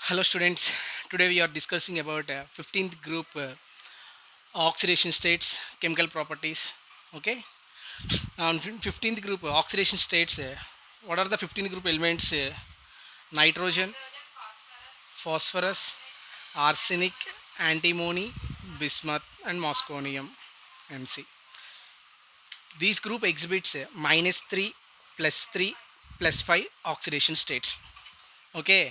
Hello students, today we are discussing about 15th group oxidation states, chemical properties. Okay, on 15th group oxidation states, what are the 15th group elements? Nitrogen, phosphorus, arsenic, antimony, bismuth and mosconium Mc. These group exhibits -3, +3, +5 oxidation states. Okay,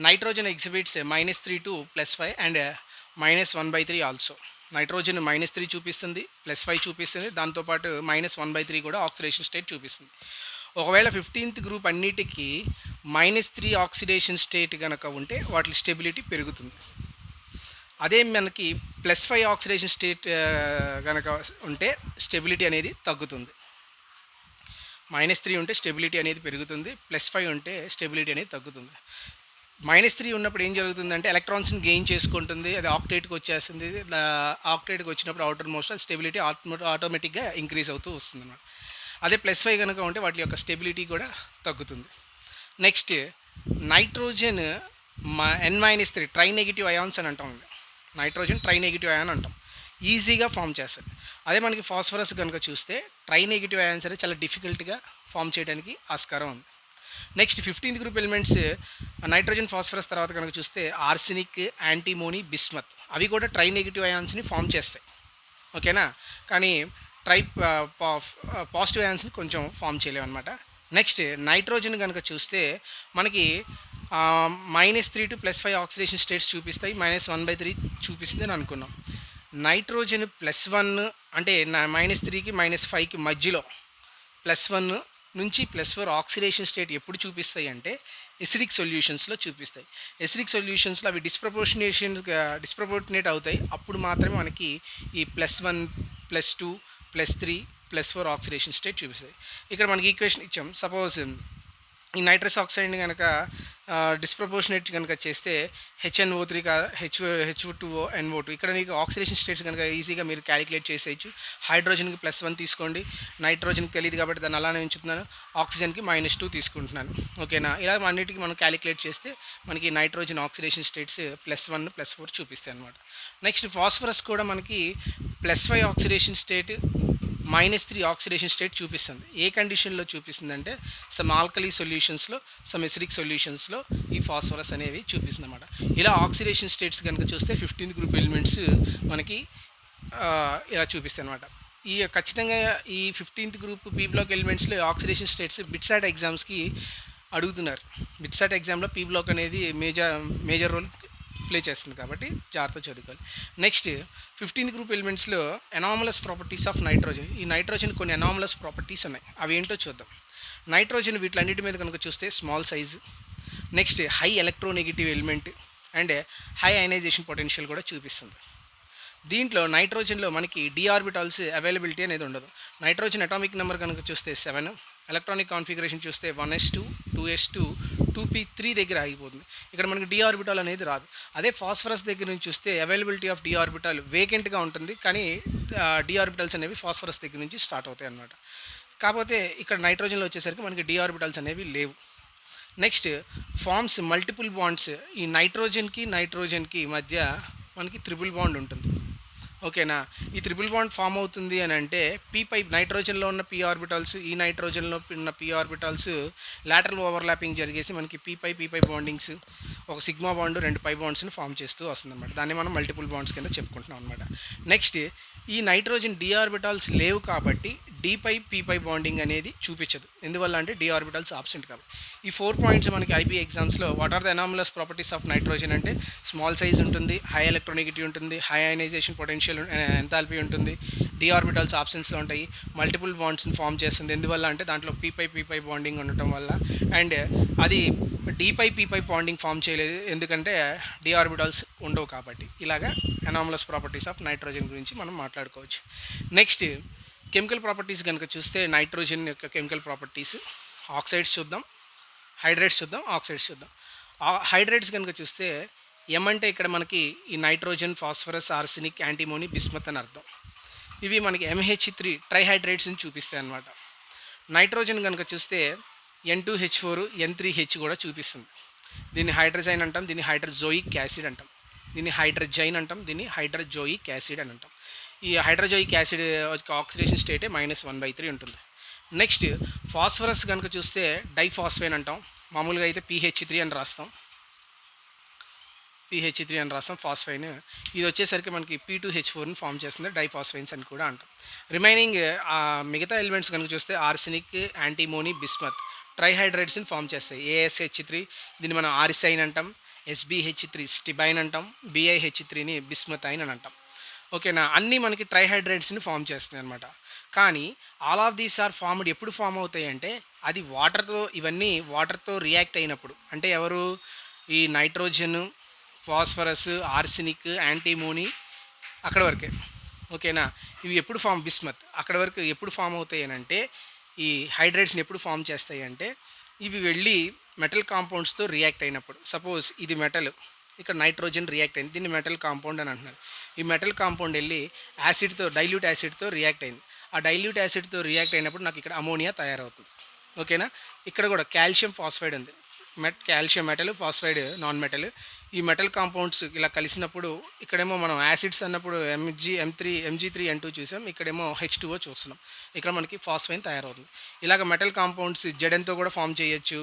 nitrogen exhibits -3 to +5 and -1/3 also. Nitrogen -3 చూపిస్తుంది, +5 చూపిస్తుంది, దాంతోపాటు -1/3 కూడా oxidation state చూపిస్తుంది. ఒకవేళ 15th group అన్నిటికీ -3 oxidation state కనుక ఉంటే వాటి స్టెబిలిటీ పెరుగుతుంది. అదే మనకి +5 ఆక్సిడేషన్ స్టేట్ కనుక ఉంటే స్టెబిలిటీ అనేది తగ్గుతుంది. -3 ఉంటే స్టెబిలిటీ అనేది పెరుగుతుంది, +5 ఉంటే స్టెబిలిటీ అనేది తగ్గుతుంది. -3 ఉన్నప్పుడు ఏం జరుగుతుందంటే ఎలక్ట్రాన్స్ని గెయిన్ చేసుకుంటుంది, అది ఆక్టేట్కి వచ్చేస్తుంది. ఆక్టేట్కి వచ్చినప్పుడు అవుటర్ మోస్ట్ స్టెబిలిటీ ఆటోమేటిక్గా ఇంక్రీజ్ అవుతూ వస్తుంది అన్నమాట. అదే +5 కనుక ఉంటే వాటి యొక్క స్టెబిలిటీ కూడా తగ్గుతుంది. Next nitrogen N-3 try negative ions అని అంటాం. నైట్రోజన్ ట్రై నెగిటివ్ అయాన్ అంటాం, ఈజీగా ఫామ్ చేస్తుంది. అదే మనకి ఫాస్ఫరస్ కనుక చూస్తే ట్రై నెగిటివ్ అయాన్స్ అనేది చాలా డిఫికల్ట్గా ఫామ్ చేయడానికి ఆస్కారం ఉంది. Next 15th group elements nitrogen phosphorus తర్వాత కనుక చూస్తే ఆర్సెనిక్, యాంటీమోనీ, బిస్మత్ అవి కూడా ట్రై నెగిటివ్ అయాన్స్ని ఫామ్ చేస్తాయి. ఓకేనా, కానీ పాజిటివ్ అయాన్స్ని కొంచెం ఫామ్ చేయలేము అనమాట. నెక్స్ట్ నైట్రోజన్ కనుక చూస్తే మనకి -3 to +5 ఆక్సిడేషన్ స్టేట్స్ చూపిస్తాయి, -1/3 చూపిస్తుంది అని అనుకున్నాం. నైట్రోజన్ +1 అంటే -3కి -5కి మధ్యలో +1 నుంచి +4 ఆక్సిడేషన్ స్టేట్ ఎప్పుడు చూపిస్తాయి అంటే ఎసిడిక్ సొల్యూషన్స్లో చూపిస్తాయి. ఎసిడిక్ సొల్యూషన్స్లో అవి డిస్ప్రపోర్షనేట్ అవుతాయి. అప్పుడు మాత్రమే మనకి ఈ +1, +2, +3, +4 ఆక్సిడేషన్ స్టేట్ చూపిస్తాయి. ఇక్కడ మనకి ఈక్వేషన్ ఇచ్చాం. సపోజ్ ఈ నైట్రస్ ఆక్సైడ్ని కనుక డిస్ప్రపోర్షనేట్ కనుక చేస్తే HNO3 H2O NO2 ఇక్కడ మీకు ఆక్సిడేషన్ స్టేట్స్ కనుక ఈజీగా మీరు క్యాలిక్యులేట్ చేసేయచ్చు. హైడ్రోజన్కి +1 తీసుకోండి, నైట్రోజన్కి తెలియదు కాబట్టి దాన్ని అలానే ఉంచుతున్నాను, ఆక్సిజన్కి -2 తీసుకుంటున్నాను. ఓకేనా, ఇలా అన్నిటికీ మనం క్యాలిక్యులేట్ చేస్తే మనకి నైట్రోజన్ ఆక్సిడేషన్ స్టేట్స్ +1, +4 చూపిస్తాయి అనమాట. నెక్స్ట్ ఫాస్ఫరస్ కూడా మనకి +5 ఆక్సిడేషన్ స్టేట్, -3 ఆక్సిడేషన్ స్టేట్ చూపిస్తుంది. ఏ కండిషన్లో చూపిస్తుంది అంటే సమ్ ఆల్కలీ సొల్యూషన్స్లో, సమ్ ఎసిడిక్ సొల్యూషన్స్లో ఈ ఫాస్ఫరస్ అనేవి చూపిస్తుంది అనమాట. ఇలా ఆక్సిడేషన్ స్టేట్స్ కనుక చూస్తే 15th గ్రూప్ ఎలిమెంట్స్ మనకి ఇలా చూపిస్తాయి అనమాట. ఈ ఖచ్చితంగా ఈ 15th గ్రూప్ పీ బ్లాక్ ఎలిమెంట్స్లో ఆక్సిడేషన్ స్టేట్స్ బిట్సాట్ ఎగ్జామ్స్కి అడుగుతున్నారు. బిట్సాట్ ఎగ్జామ్లో పీ బ్లాక్ అనేది మేజర్ రోల్ ప్లే చేస్తుంది కాబట్టి జాగ్రత్తగా చదువుకోవాలి. నెక్స్ట్ 15th గ్రూప్ ఎలిమెంట్స్లో ఎనామలస్ ప్రాపర్టీస్ ఆఫ్ నైట్రోజన్. ఈ నైట్రోజన్ కొన్ని ఎనామలస్ ప్రాపర్టీస్ ఉన్నాయి, అవి ఏంటో చూద్దాం. నైట్రోజన్ వీటిలన్నిటి మీద కనుక చూస్తే small size, next high electronegative element and high ionization potential కూడా చూపిస్తుంది. దీంట్లో నైట్రోజన్లో మనకి డి ఆర్బిటాల్స్ అవైలబిలిటీ అనేది ఉండదు. నైట్రోజన్ అటామిక్ నెంబర్ కనుక చూస్తే 7, ఎలక్ట్రానిక్ కాన్ఫిగరేషన్ చూస్తే 1s2, 2s2, 2p3 దగ్గర ఆగిపోతుంది. ఇక్కడ మనకి డి ఆర్బిటాల్ అనేది రాదు. అదే ఫాస్ఫరస్ దగ్గర నుంచి చూస్తే అవైలబిలిటీ ఆఫ్ డి ఆర్బిటాల్ వేకెంట్గా ఉంటుంది, కానీ డి ఆర్బిటల్స్ అనేవి ఫాస్ఫరస్ దగ్గర నుంచి స్టార్ట్ అవుతాయి అన్నమాట. కాకపోతే ఇక్కడ నైట్రోజన్లో వచ్చేసరికి మనకి డి ఆర్బిటల్స్ అనేవి లేవు. Next forms multiple bonds. ఈ నైట్రోజన్కి మధ్య మనకి ట్రిపుల్ బాండ్ ఉంటుంది. ఓకేనా, ఈ ట్రిపుల్ బాండ్ ఫామ్ అవుతుంది అని అంటే నైట్రోజన్లో ఉన్న పీ ఆర్బిటాల్స్, ఈ నైట్రోజన్లో ఉన్న పీ ఆర్బిటాల్స్ లాటరల్ ఓవర్లాపింగ్ జరిగేసి మనకి పీ బాండింగ్స్, ఒక సిగ్మా బాండ్, 2 పై బాండ్స్ని ఫామ్ చేస్తూ వస్తుంది అనమాట. దాన్ని మనం మల్టిపుల్ బాండ్స్ కింద చెప్పుకుంటున్నాం అనమాట. నెక్స్ట్ ఈ నైట్రోజన్ డి ఆర్బిటాల్స్ లేవు కాబట్టి పీ బాండింగ్ అనేది చూపించదు. ఎందువల్ల అంటే డి ఆర్బిటాల్స్ ఆబ్సెంట్ కాబట్టి. ఈ 4 పాయింట్స్ మనకి ఐబీ ఎగ్జామ్స్లో what are the anomalous properties of nitrogen అంటే స్మాల్ సైజ్ ఉంటుంది, హై ఎలక్ట్రోనెగటివ్ ఉంటుంది, హై అయనైజేషన్ పొటెన్షియల్ ఎంథాల్పీ ఉంటుంది, డి ఆర్బిటాల్స్ ఆబ్సెన్స్లో ఉంటాయి, మల్టిపుల్ బాండ్స్ని ఫామ్ చేస్తుంది. ఎందువల్ల అంటే దాంట్లో పీ బాండింగ్ ఉండటం వల్ల. అండ్ అది పీ బాండింగ్ ఫామ్ చేయలేదు ఎందుకంటే డి ఆర్బిటాల్స్ ఉండవు కాబట్టి. ఇలాగా ఎనామలస్ ప్రాపర్టీస్ ఆఫ్ నైట్రోజన్ గురించి మనం మాట్లాడుకోవచ్చు. నెక్స్ట్ కెమికల్ ప్రాపర్టీస్ కనుక చూస్తే నైట్రోజన్ యొక్క కెమికల్ ప్రాపర్టీస్, ఆక్సైడ్స్ చూద్దాం, హైడ్రేట్స్ చూద్దాం, ఆక్సైడ్స్ చూద్దాం. హైడ్రేట్స్ కనుక చూస్తే ఎం అంటే ఇక్కడ మనకి ఈ nitrogen, phosphorus, arsenic, antimony, bismuth అని అర్థం. ఇవి మనకి MH3 ట్రైహైడ్రేట్స్ని చూపిస్తాయి అన్నమాట. నైట్రోజన్ కనుక చూస్తే N2H4, N3H కూడా చూపిస్తుంది. దీన్ని హైడ్రజైన్ అంటాం, దీన్ని హైడ్రోజోయిక్ యాసిడ్ అంటాం, దీన్ని హైడ్రజైన్ అంటాం, దీన్ని హైడ్రోజోయిక్ యాసిడ్ అని అంటాం. ఈ హైడ్రోజోయిక్ యాసిడ్ ఆక్సిడేషన్ స్టేటే -1/3 ఉంటుంది. నెక్స్ట్ ఫాస్ఫరస్ కనుక చూస్తే డైఫాస్ఫేన్ అంటాం, మామూలుగా అయితే PH3 అని రాస్తాం, PH3 అని రాస్తాం ఫాస్ఫైన్. ఇది వచ్చేసరికి మనకి P2H4ని ఫామ్ చేస్తుంది, డైఫాస్ఫైన్స్ అని కూడా అంటాం. రిమైనింగ్ మిగతా ఎలిమెంట్స్ కనుక చూస్తే ఆర్సెనిక్, యాంటీమోనీ, బిస్మత్ ట్రైహైడ్రైడ్స్ని ఫామ్ చేస్తాయి. ASH3 దీన్ని మనం ఆరిసైన్ అంటాం, SbH3 స్టిబైన్ అంటాం, BiH3ని బిస్మతైన్ అని అంటాం. ఓకేనా, అన్నీ మనకి ట్రైహైడ్రైడ్స్ని ఫామ్ చేస్తున్నాయి అనమాట. కానీ all of these are formed ఎప్పుడు ఫామ్ అవుతాయి అంటే అది వాటర్తో, ఇవన్నీ వాటర్తో రియాక్ట్ అయినప్పుడు. అంటే ఎవరు, ఈ నైట్రోజన్, ఫాస్ఫరస్, ఆర్సెనిక్, యాంటీమోనీ అక్కడ వరకే. ఓకేనా, ఇవి ఎప్పుడు ఫామ్, బిస్మత్ అక్కడ వరకు ఎప్పుడు ఫామ్ అవుతాయి అని అంటే, ఈ హైడ్రైడ్స్ని ఎప్పుడు ఫామ్ చేస్తాయి అంటే ఇవి వెళ్ళి మెటల్ కాంపౌండ్స్తో రియాక్ట్ అయినప్పుడు. సపోజ్ ఇది మెటల్, ఇక్కడ నైట్రోజన్ రియాక్ట్ అయింది, దీన్ని మెటల్ కాంపౌండ్ అని అంటున్నారు. ఈ మెటల్ కాంపౌండ్ వెళ్ళి యాసిడ్తో, డైల్యూట్ యాసిడ్తో రియాక్ట్ అయింది. ఆ డైల్యూట్ యాసిడ్తో రియాక్ట్ అయినప్పుడు నాకు ఇక్కడ అమోనియా తయారవుతుంది. ఓకేనా, ఇక్కడ కూడా కాల్షియం ఫాస్ఫైడ్ ఉంది, calcium metal, phosphide non metal. ఈ మెటల్ కాంపౌండ్స్ ఇలా కలిసినప్పుడు ఇక్కడేమో మనం యాసిడ్స్ అన్నప్పుడు Mg3N2 చూసాం, ఇక్కడేమో H2O చూస్తున్నాం. ఇక్కడ మనకి ఫాస్ఫైన్ తయారవుతుంది. ఇలాగ మెటల్ కాంపౌండ్స్ జెడెన్తో కూడా ఫామ్ చేయొచ్చు.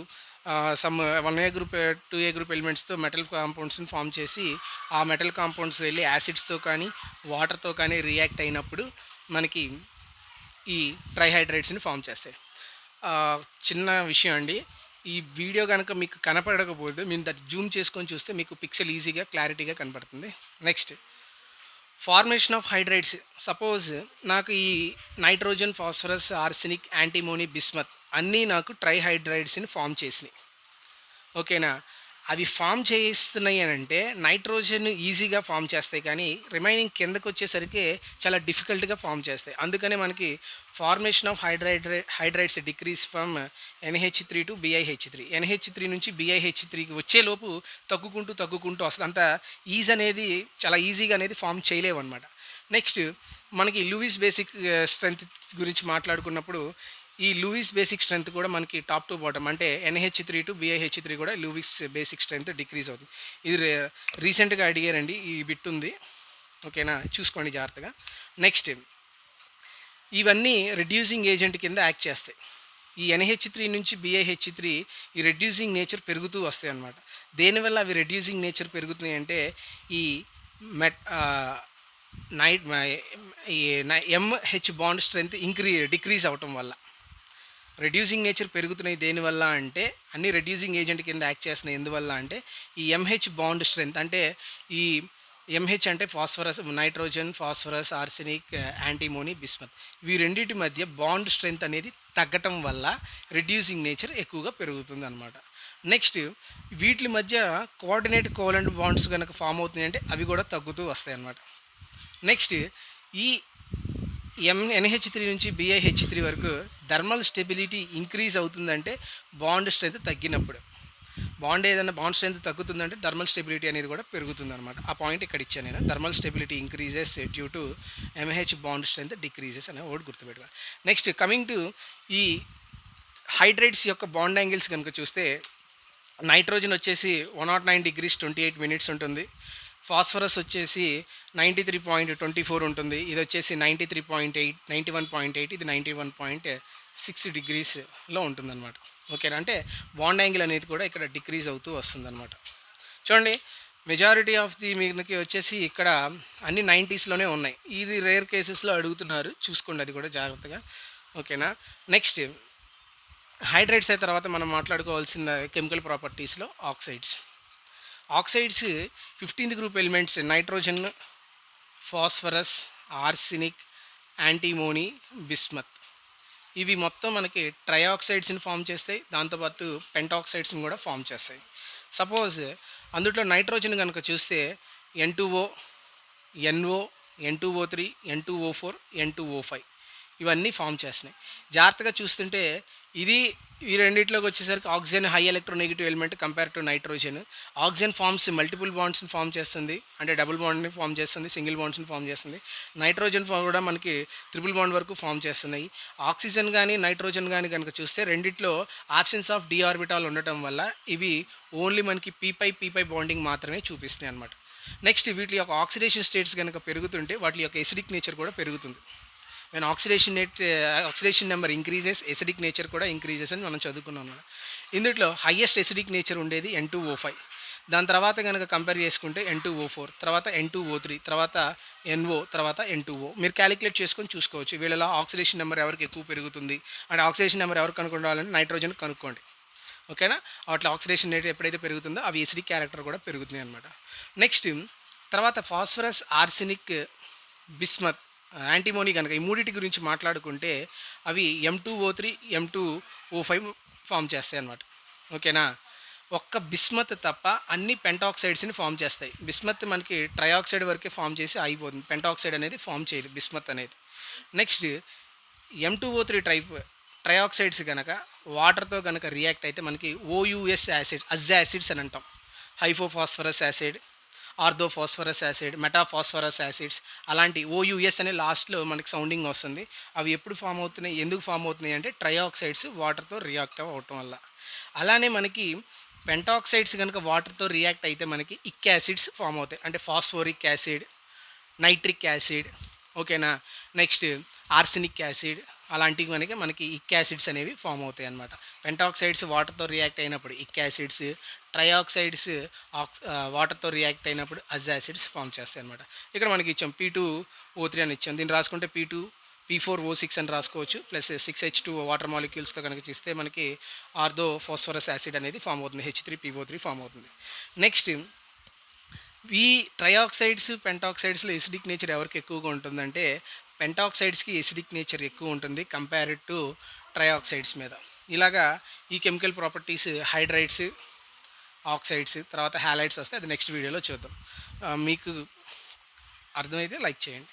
Some 1A group 2A group ఎలిమెంట్స్తో మెటల్ కాంపౌండ్స్ని ఫామ్ చేసి ఆ మెటల్ కాంపౌండ్స్ వెళ్ళి యాసిడ్స్తో కానీ వాటర్తో కానీ రియాక్ట్ అయినప్పుడు మనకి ఈ ట్రైహైడ్రైడ్స్ని ఫామ్ చేస్తాయి. చిన్న విషయం అండి, ఈ వీడియో కనుక మీకు కనపడకపోతే మీరు దాన్ని జూమ్ చేసుకొని చూస్తే మీకు పిక్సెల్ ఈజీగా క్లారిటీగా కనపడుతుంది. Next formation of hydrides. Suppose నాకు ఈ nitrogen, phosphorus, arsenic, antimony, bismuth అన్నీ నాకు ట్రైహైడ్రైడ్స్ని ఫామ్ చేసినాయి. ఓకేనా, అవి ఫామ్ చేస్తున్నాయి అని అంటే నైట్రోజన్ ఈజీగా ఫామ్ చేస్తాయి, కానీ రిమైనింగ్ కిందకు వచ్చేసరికి చాలా డిఫికల్ట్గా ఫామ్ చేస్తాయి. అందుకనే మనకి formation of hydrides decrease from NH3 to BiH3. NH3 నుంచి BiH3కి వచ్చేలోపు తగ్గుకుంటూ వస్తుంది. అంత అనేది చాలా ఈజీగా అనేది ఫామ్ చేయలేవు అనమాట. నెక్స్ట్ మనకి లూయిస్ బేసిక్ స్ట్రెంత్ గురించి మాట్లాడుకున్నప్పుడు ఈ లూయిస్ బేసిక్ స్ట్రెంత్ కూడా మనకి టాప్ టు బాటమ్, అంటే NH3 టు BiH3 కూడా లూయిస్ బేసిక్ స్ట్రెంత్ డిక్రీజ్ అవుతుంది. ఇది రీసెంట్గా అడిగారండి, ఈ బిట్ ఉంది. ఓకేనా, చూసుకోండి జాగ్రత్తగా. నెక్స్ట్ ఇవన్నీ రెడ్యూసింగ్ ఏజెంట్ కింద యాక్ట్ చేస్తాయి. ఈ NH3 నుంచి BiH3 ఈ రెడ్యూసింగ్ నేచర్ పెరుగుతూ వస్తాయి అన్నమాట. దేనివల్ల అవి రెడ్యూసింగ్ నేచర్ పెరుగుతున్నాయి అంటే ఈ MH బాండ్ స్ట్రెంత్ డిక్రీజ్ అవటం వల్ల రెడ్యూసింగ్ నేచర్ పెరుగుతున్నాయి. దేనివల్ల అంటే అన్ని రెడ్యూసింగ్ ఏజెంట్ కింద యాక్ట్ చేస్తున్నాయి. ఎందువల్ల అంటే ఈ MH బాండ్ స్ట్రెంత్, అంటే ఈ MH అంటే phosphorus, nitrogen, phosphorus, arsenic, antimony, bismuth, ఈ రెండింటి మధ్య బాండ్ స్ట్రెంత్ అనేది తగ్గటం వల్ల రెడ్యూసింగ్ నేచర్ ఎక్కువగా పెరుగుతుంది అనమాట. నెక్స్ట్ వీటి మధ్య కోఆర్డినేట్ బాండ్స్ కనుక ఫామ్ అవుతున్నాయి అంటే అవి కూడా తగ్గుతూ వస్తాయి అన్నమాట. నెక్స్ట్ ఈ NH3 నుంచి BiH3 వరకు థర్మల్ స్టెబిలిటీ ఇంక్రీజ్ అవుతుందంటే బాండ్ స్ట్రెంత్ తగ్గినప్పుడు. ఏదైనా బాండ్ స్ట్రెంత్ తగ్గుతుందంటే థర్మల్ స్టెబిలిటీ అనేది కూడా పెరుగుతుంది అనమాట. ఆ పాయింట్ ఇక్కడ ఇచ్చాను నేను, thermal stability increases due to MH bond strength decreases అనే వర్డ్ గుర్తుపెట్టుకోవాలి. నెక్స్ట్ కమింగ్ టు ఈ హైడ్రైడ్స్ యొక్క బాండ్ యాంగిల్స్ కనుక చూస్తే నైట్రోజన్ వచ్చేసి 109 degrees 28 minutes ఉంటుంది. ఫాస్ఫరస్ వచ్చేసి 93.24 ఉంటుంది. ఇది వచ్చేసి 93.8, 91.8, ఇది 91.6 degreesలో ఉంటుందన్నమాట. ఓకేనా, అంటే బాండ్ యాంగిల్ అనేది కూడా ఇక్కడ డిక్రీజ్ అవుతూ వస్తుందన్నమాట. చూడండి, మెజారిటీ ఆఫ్ ది మీకు వచ్చేసి ఇక్కడ అన్ని 90sలోనే ఉన్నాయి. ఇది రేర్ కేసెస్లో అడుగుతున్నారు, చూసుకోండి అది కూడా జాగ్రత్తగా. ఓకేనా, నెక్స్ట్ హైడ్రైడ్స్ అయిన తర్వాత మనం మాట్లాడుకోవాల్సిన కెమికల్ ప్రాపర్టీస్లో oxides. 15th group elements nitrogen, phosphorus, arsenic, antimony, bismuth, ఇవి మొత్తం మనకి ట్రైఆక్సైడ్స్ని ఫామ్ చేస్తాయి. దాంతోపాటు పెంటాక్సైడ్స్ని కూడా ఫామ్ చేస్తాయి. సపోజ్ అందులో నైట్రోజన్ కనుక చూస్తే N2O, NO, N2O3, N2O4, N2O5 ఇవన్నీ ఫామ్ చేస్తున్నాయి. జాగ్రత్తగా చూస్తుంటే ఇది ఈ రెండిట్లోకి వచ్చేసరికి oxygen high electronegative element compare to nitrogen. Oxygen forms multiple బాండ్స్ని ఫామ్ చేస్తుంది, అంటే డబుల్ బాండ్ని ఫామ్ చేస్తుంది, సింగిల్ బాండ్స్ని ఫామ్ చేస్తుంది. నైట్రోజన్ కూడా మనకి ట్రిపుల్ బాండ్ వరకు ఫామ్ చేస్తున్నాయి. ఆక్సిజన్ కానీ నైట్రోజన్ కానీ కనుక చూస్తే రెండిట్లో ఆబ్సెన్స్ ఆఫ్ డి ఆర్బిటాల్ ఉండటం వల్ల ఇవి ఓన్లీ మనకి పీపై బాండింగ్ మాత్రమే చూపిస్తున్నాయి అనమాట. నెక్స్ట్ వీటి యొక్క ఆక్సిడేషన్ స్టేట్స్ కనుక పెరుగుతుంటే వాటి యొక్క ఎసిడిక్ నేచర్ కూడా పెరుగుతుంది. When oxidation number increases, acidic nature కూడా ఇంక్రీజెస్ అని మనం చదువుకున్నాం అన్నమాట. ఇందులో హయ్యెస్ట్ ఎసిడిక్ నేచర్ ఉండేది N2O5. దాని తర్వాత కనుక కంపేర్ చేసుకుంటే N2O4, తర్వాత N2O3, తర్వాత NO, తర్వాత N2O. మీరు క్యాలిక్యులేట్ చేసుకొని చూసుకోవచ్చు వీళ్ళలో ఆక్సిడేషన్ నెంబర్ ఎవరికి ఎక్కువ పెరుగుతుంది. అంటే ఆక్సిడేషన్ నెంబర్ ఎవరు కనుక్కోవాలంటే నైట్రోజన్ కనుక్కోండి, ఓకేనా. అట్లా ఆక్సిడేషన్ రేట్ ఎప్పుడైతే పెరుగుతుందో అవి ఎసిడిక్ క్యారెక్టర్ కూడా పెరుగుతుంది అనమాట. నెక్స్ట్ తర్వాత ఫాస్ఫరస్, ఆర్సెనిక్, బిస్మత్, యాంటీమోనీ కనుక ఈ మూడింటి గురించి మాట్లాడుకుంటే అవి M2O3, M2O5 ఫామ్ చేస్తాయి అన్నమాట, ఓకేనా. ఒక్క బిస్మత్ తప్ప అన్ని పెంటాక్సైడ్స్ని ఫామ్ చేస్తాయి. బిస్మత్ మనకి ట్రయాక్సైడ్ వరకే ఫామ్ చేసి అయిపోతుంది, పెంటాక్సైడ్ అనేది ఫామ్ చేయదు బిస్మత్ అనేది. నెక్స్ట్ M2O3 ట్రయాక్సైడ్స్ కనుక వాటర్తో కనుక రియాక్ట్ అయితే మనకి OUS యాసిడ్, యాసిడ్స్ అని అంటాం. హైపోఫాస్ఫరస్ యాసిడ్, ఆర్థోఫాస్ఫరస్ యాసిడ్, మెటాఫాస్ఫరస్ యాసిడ్స్, అలాంటి OUS అనే లాస్ట్లో మనకి సౌండింగ్ వస్తుంది. అవి ఎప్పుడు ఫామ్ అవుతున్నాయి, ఎందుకు ఫామ్ అవుతున్నాయి అంటే ట్రయాక్సైడ్స్ వాటర్తో రియాక్ట్ అవ్వటం వల్ల. అలానే మనకి పెంటాక్సైడ్స్ కనుక వాటర్తో రియాక్ట్ అయితే మనకి ఇక్ యాసిడ్స్ ఫామ్ అవుతాయి, అంటే ఫాస్ఫోరిక్ యాసిడ్, నైట్రిక్ యాసిడ్, ఓకేనా. నెక్స్ట్ ఆర్సెనిక్ యాసిడ్, అలాంటివి మనకి ఇక్ యాసిడ్స్ అనేవి ఫామ్ అవుతాయి అన్నమాట. పెంటాక్సైడ్స్ వాటర్తో రియాక్ట్ అయినప్పుడు ఇక్ యాసిడ్స్, ట్రయాక్సైడ్స్ వాటర్తో రియాక్ట్ అయినప్పుడు యాసిడ్స్ ఫామ్ చేస్తాయి అనమాట. ఇక్కడ మనకి ఇచ్చాం P2O3 అని ఇచ్చాం, దీన్ని రాసుకుంటే P4O6 అని రాసుకోవచ్చు, ప్లస్ 6H2O వాటర్ మాలిక్యూల్స్తో కనుక చేస్తే మనకి ఆర్థోఫాస్ఫరస్ యాసిడ్ అనేది ఫామ్ అవుతుంది, H3PO3 ఫామ్ అవుతుంది. నెక్స్ట్ ఈ ట్రయాక్సైడ్స్, పెంటాక్సైడ్స్లో ఎసిడిక్ నేచర్ ఎవరికి ఎక్కువగా ఉంటుందంటే పెంటాక్సైడ్స్కి ఎసిడిక్ నేచర్ ఎక్కువ ఉంటుంది కంపేర్డ్ టు ట్రయాక్సైడ్స్ మీద. ఇలాగా ఈ కెమికల్ ప్రాపర్టీస్ హైడ్రైడ్స్, ఆక్సైడ్స్, తర్వాత హ్యాలైడ్స్ వస్తే అది నెక్స్ట్ వీడియోలో చూద్దాం. మీకు అర్థమైతే లైక్ చేయండి.